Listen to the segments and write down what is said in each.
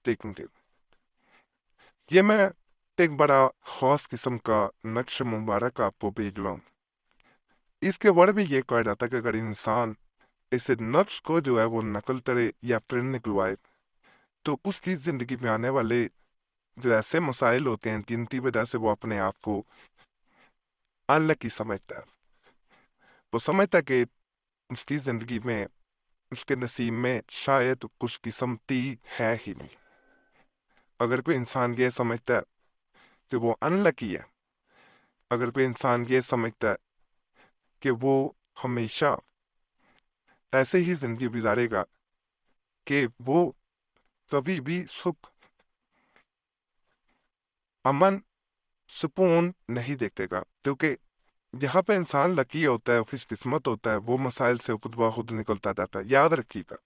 देखेंगे। ये मैं एक बड़ा खास किस्म का नक्श मुबारक आपको भेज रहा हूँ। इसके बारे में ये कहा जाता है कि अगर इंसान इस नक्श को जो है वो नकल करे या प्रिंट निकलवाए तो उसकी जिंदगी में आने वाले जो ऐसे मसाइल होते हैं जिनकी वजह से वो अपने आप को अनलकी समझता है। वो समझता है कि उसकी जिंदगी में उसके नसीब में शायद कुछ किस्मती है ही नहीं। अगर कोई इंसान ये समझता है कि वो अनलकी है, अगर कोई इंसान ये समझता है कि वो हमेशा ऐसे ही जिंदगी गुजारेगा कि वो कभी भी सुख, अमन, सुकून नहीं देखेगा, क्योंकि यहाँ पे इंसान लकी होता है, खुशकिस्मत होता है, वो मसाइल से खुद ब खुद निकलता जाता है। याद रखिएगा,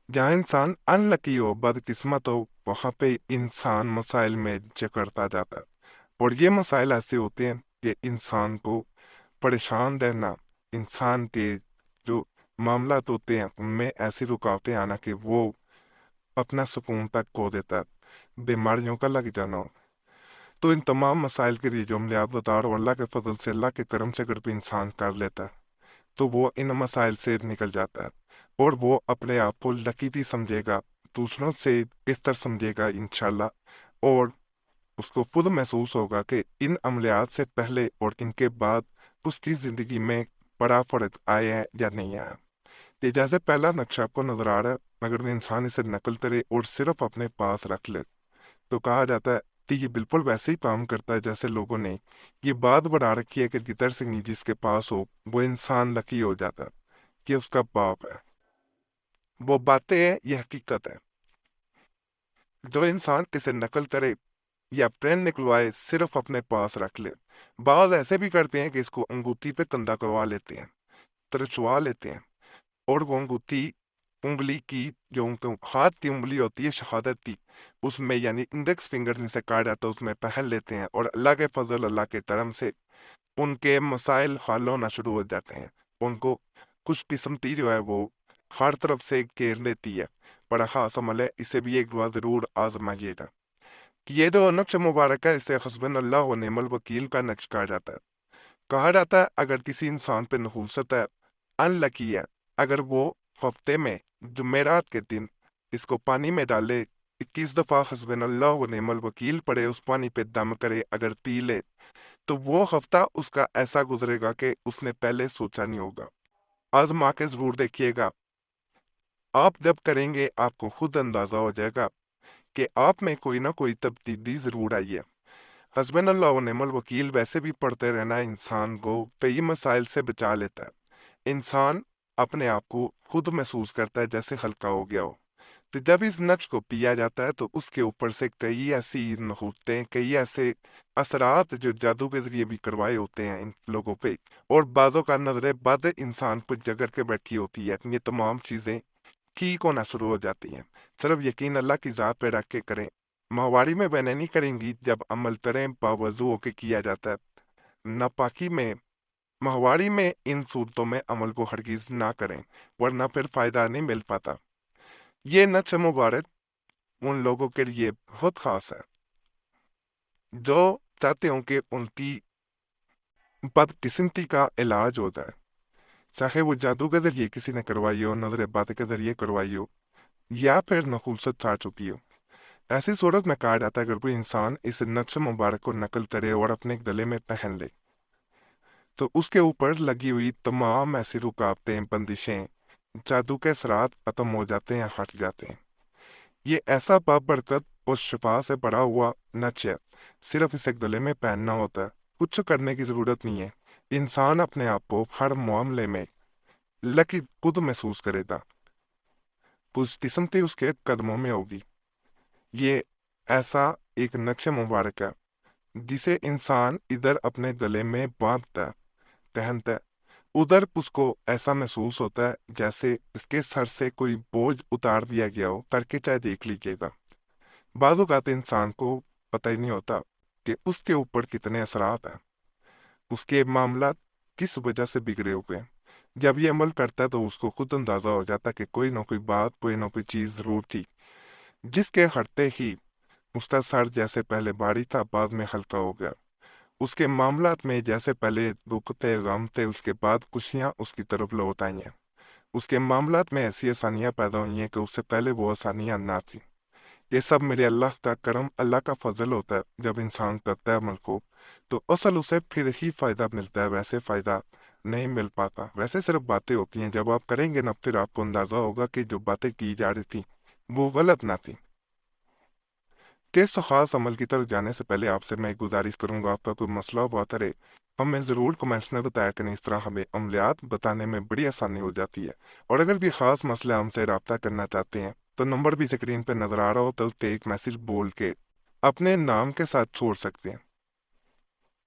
जहाँ इंसान अनलकी हो, बदकिस्मत हो, वहाँ पे इंसान मसाइल में जकड़ता जाता है। और ये मसाइल ऐसे होते हैं कि इंसान को परेशान रहना, इंसान के जो मामलात होते हैं उनमें ऐसी रुकावटें आना कि वो अपना सुकून तक खो देता है, बीमारियों का लग जाना। तो इन तमाम मसाइल के लिए जो हमने आप बता रहा हूँ, अल्लाह के फजल से, अल्लाह के करम से अगर भी इंसान कर लेता है तो वो इन मसाइल से निकल जाता है और वो अपने आप को लकी भी समझेगा, दूसरों से बेहतर समझेगा इंशाल्लाह। और उसको खुद महसूस होगा कि इन अमलियात से पहले और इनके बाद उसकी ज़िंदगी में बड़ा फ़र्क आया है या नहीं आया। ये जैसे पहला नक्शा आपको नजर आ रहा है, अगर वो इंसान इसे नकल करे और सिर्फ अपने पास रख ले तो कहा जाता है कि ये बिल्कुल वैसे ही काम करता है जैसे लोगों ने ये बात बढ़ा रखी है कि जिधर सिंह जिसके पास हो वो इंसान लकी हो जाता है, ये उसका बाप है। वो बातें हैं, ये हकीकत है। जो इंसान किसे नकल करे या पेन निकलवाए सिर्फ अपने पास रख ले, बाद ऐसे भी करते हैं कि इसको अंगूठी पे कंधा करवा लेते हैं, तरचवा लेते हैं, और वो अंगूठी उंगली की जो उनके हाथ की उंगली होती है शहादत की, उसमें यानी इंडेक्स फिंगर जिसे कहा जाता है उसमें पहन लेते हैं, और अल्लाह के फजल, अल्लाह के करम से उनके मसाइल हल होना शुरू हो जाते हैं। उनको कुछ किस्मती जो है वो हर तरफ से घेर लेती है। बड़ा खास अमल है, इसे भी एक बार जरूर आजमाइएगा। कि ये जो नक्श मुबारक है इसे हस्बुनल्लाह व निअमल वकील का नक्श कहा जाता है। कहा जाता है अगर किसी इंसान पे नहूसत है, अनलकी है, अगर वो हफ्ते में जुमेरात के दिन इसको पानी में डाले, 21 दफा हस्बुनल्लाह व निअमल वकील पढ़े, उस पानी पे दम करे, अगर पी ले तो वो हफ्ता उसका ऐसा गुजरेगा कि उसने पहले सोचा नहीं होगा। आजमा के जरूर देखिएगा। आप जब करेंगे आपको खुद अंदाजा हो जाएगा कि आप में कोई ना कोई तब्दीली जरूर आई है। हस्बैन अल्लाह व निअमल वकील वैसे भी पढ़ते रहना इंसान को कई मसाइल से बचा लेता है। इंसान अपने आप को खुद महसूस करता है जैसे हल्का हो गया हो। तो जब इस नक्श को पिया जाता है तो उसके ऊपर से कई ऐसी नहूतें, कई ऐसे असरात जो जादू के जरिए भी करवाए होते हैं इन लोगों पे, और बाजों का नजर बद इंसान को जगड़ के बैठी होती है, ये तमाम चीजें ठीक होना शुरू हो जाती हैं। सिर्फ यकीन अल्लाह की ज़ात पे रख के करें। माहवारी में बहने नहीं करेंगी जब अमल करें बावजू होके किया जाता है। नापाकी में, माहवारी में इन सूरतों में अमल को हरगिज ना करें, वरना फिर फायदा नहीं मिल पाता। ये नक्श मुबारक उन लोगों के लिए बहुत खास है जो चाहते हो कि उनकी बदकिस्मती का इलाज हो जाए, चाहे वो जादू के जरिए किसी ने करवाई हो, नजर बद के जरिए करवाई हो, या फिर नखुलसत छा चुकी हो। ऐसी सूरत में कहा जाता है अगर कोई इंसान इस नक्श मुबारक को नकल करे और अपने गले में पहन ले तो उसके ऊपर लगी हुई तमाम ऐसी रुकावटें, बंदिशें, जादू के असरात खत्म हो जाते हैं, हट जाते हैं। ये ऐसा बाबरकत और शिफा से भरा हुआ नक्श है, सिर्फ इसे गले में पहनना होता है, कुछ करने की जरूरत नहीं है। इंसान अपने आप को हर मामले में लकी खुद महसूस करेगा, खुशकिस्मती उसके कदमों में होगी। ये ऐसा एक नक्श मुबारक है जिसे इंसान इधर अपने गले में बांधता है, पहनता है, उधर उसको ऐसा महसूस होता है जैसे इसके सर से कोई बोझ उतार दिया गया हो, करके चाहे देख लीजिएगा। बाज़ औक़ात इंसान को पता ही नहीं होता कि उसके ऊपर कितने असरात हैं, उसके मामला किस वजह से बिगड़े हुए हैं। जब ये अमल करता है तो उसको खुद अंदाजा हो जाता है कि कोई ना कोई बात, कोई ना कोई चीज़ जरूर थी جس کے ہٹتے ہی اس کا سر جیسے پہلے بھاری تھا بعد میں ہلکا ہو گیا۔ اس کے معاملات میں جیسے پہلے دکھ تھے غم تھے اس کے بعد خوشیاں اس کی طرف لوٹ آئی ہیں۔ اس کے معاملات میں ایسی آسانیاں پیدا ہوئی ہیں کہ اس سے پہلے وہ آسانیاں نہ تھیں۔ یہ سب میرے اللہ کا کرم، اللہ کا فضل ہوتا ہے۔ جب انسان کرتا ہے عمل کو تو اصل اسے پھر ہی فائدہ ملتا ہے، ویسے فائدہ نہیں مل پاتا۔ ویسے صرف باتیں ہوتی ہیں، جب آپ کریں گے نا پھر آپ کو اندازہ ہوگا کہ جو باتیں کی جا رہی تھیں وہ غلط نہ تھیں۔ کس خاص عمل کی طرف جانے سے پہلے آپ سے میں ایک گزارش کروں گا، آپ کا کوئی مسئلہ بات ہے ہمیں ضرور کمنٹس میں بتایا کریں، اس طرح ہمیں عملیات بتانے میں بڑی آسانی ہو جاتی ہے۔ اور اگر بھی خاص مسئلہ ہم سے رابطہ کرنا چاہتے ہیں تو نمبر بھی اسکرین پہ نظر آ رہا ہو تو ایک میسج بول کے اپنے نام کے ساتھ چھوڑ سکتے ہیں۔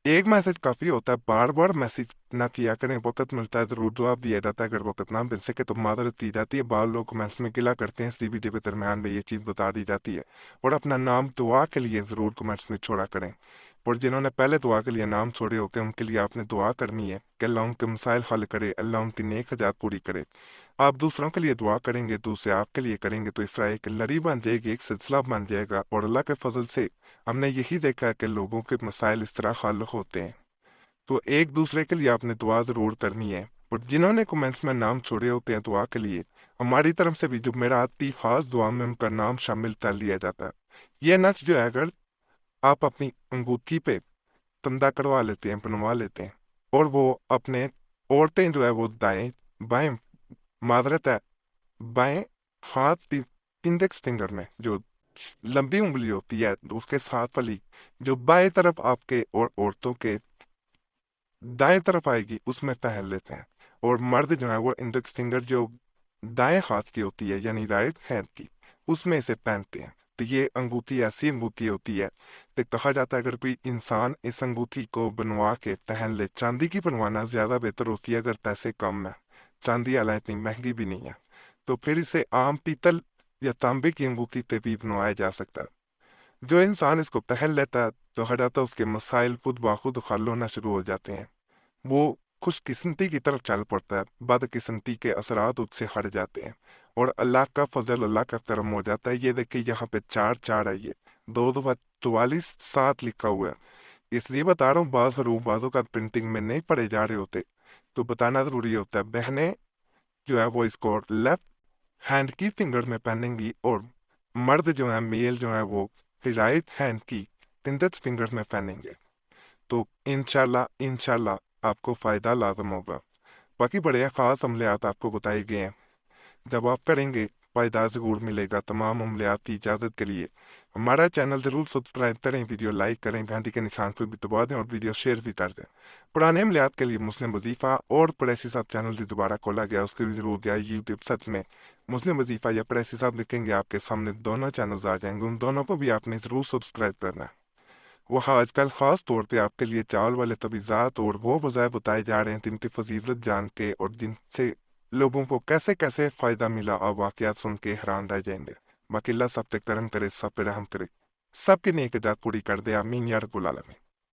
ایک میسج کافی ہوتا ہے، بار بار میسج نہ کیا کریں، وقت ملتا ہے ضرور جواب دیا جاتا ہے، اگر وقت نہ مل سکے تو معذرت دی جاتی ہے۔ بعض لوگ کمنٹس میں گلا کرتے ہیں، اس ویڈیو کے درمیان میں یہ چیز بتا دی جاتی ہے۔ اور اپنا نام دعا کے لیے ضرور کمنٹس میں چھوڑا کریں، اور جنہوں نے پہلے دعا کے لیے نام چھوڑے ہوتے ہیں ان کے لیے آپ نے دعا کرنی ہے کہ اللہ ان کے مسائل حل کرے، اللہ ان کی نیک حاجات پوری کرے۔ آپ دوسروں کے لیے دعا کریں گے، دوسرے آپ کے لیے کریں گے، تو اس طرح ایک لڑی بن جائے گی، ایک سلسلہ بن جائے گا۔ اور اللہ کے فضل سے ہم نے یہی دیکھا ہے کہ لوگوں کے مسائل اس طرح حل ہوتے ہیں۔ تو ایک دوسرے کے لیے آپ نے دعا ضرور کرنی ہے۔ اور جنہوں نے کمنٹس میں نام چھوڑے ہوتے ہیں دعا کے لیے، ہماری طرف سے بھی جو میرا آتی خاص دعا میں ان کا نام شامل کر لیا جاتا ہے۔ یہ نقش جو ہے اگر آپ اپنی انگوٹھی پہ تندہ کروا لیتے ہیں، بنوا لیتے ہیں، اور وہ اپنے عورتیں جو ہے وہ بائیں معذرت ہے بائیں ہاتھ انڈیکس فنگر میں جو لمبی انگلی ہوتی ہے اس کے ساتھ والی جو بائیں طرف آپ کے اور عورتوں کے دائیں طرف آئے گی اس میں پہن لیتے ہیں، اور مرد جو ہے وہ انڈیکس فنگر جو دائیں ہاتھ کی ہوتی ہے یعنی رائٹ ہینڈ کی اس میں اسے پہنتے ہیں۔ تو یہ انگوٹھی ایسی انگوٹھی ہوتی ہے کہ کہا جاتا ہے اگر کوئی انسان اس انگوٹھی کو بنوا کے پہن لے، چاندی کی بنوانا زیادہ بہتر ہوتی ہے اگر پیسے کم ہیں، چاندی حالانکہ اتنی مہنگی بھی نہیں ہے، تو پھر اسے عام پیتل یا تانبے کی انگوٹھی پہ بھی بنوایا جا سکتا ہے۔ جو انسان اس کو پہن لیتا ہے تو کہا جاتا ہے اس کے مسائل خود بخود حل ہونا شروع ہو جاتے ہیں، وہ خوش قسمتی کی طرف چل پڑتا ہے، بد قسمتی کے اثرات اس سے ہٹ جاتے ہیں، اور اللہ کا فضل، اللہ کا کرم ہو جاتا ہے۔ یہ دیکھیں یہاں پہ 4 ہے، یہ 2 دفعہ 44 7 لکھا ہوا ہے، اس لیے بتا رہا ہوں بعضوں کا پرنٹنگ میں نہیں پڑے جا رہے ہوتے تو بتانا ضروری ہوتا ہے۔ بہنیں جو ہے وہ اس کو لیفٹ ہینڈ کی فنگر میں پہنیں گی، اور مرد جو ہے میل جو ہے وہ رائٹ ہینڈ کی انڈیکس فنگر میں پہنیں گے، تو انشاءاللہ آپ کو فائدہ لازم ہوگا۔ باقی بڑے خاص عملیات آپ کو بتائے گئے ہیں، جب آپ کریں گے فائدہ ضرور ملے گا۔ تمام عملیات کی اجازت کے لیے ہمارا چینل ضرور سبسکرائب کریں، ویڈیو لائک کریں، گھنٹی کے نشان کو بھی دبا دیں اور ویڈیو شیئر بھی کر دیں۔ پرانے عملیات کے لیے مسلم وظیفہ اور قریشی صاحب چینل بھی دوبارہ کھولا گیا، اس کے بھی ضرور جائے یوٹیوب سرچ میں مسلم وظیفہ یا قریشی صاحب لکھیں گے، آپ کے سامنے دونوں چینلز آ جائیں گے، ان دونوں کو بھی آپ نے ضرور سبسکرائب کرنا ہے۔ وہ آج کل خاص طور پہ آپ کے لیے چاول والے طبیعات اور وہ وظائف بتائے جا رہے ہیں جن کی فضیلت جان کے اور جن سے لوگوں کو کیسے کیسے فائدہ ملا، اور واقعات سن کے حیران رہ جائیں گے۔ باقی اللہ سب پہ کرم کرے، سب پہ رحم کرے، سب کی نیک جات پوری کر دے، آمین یا رب العالمین۔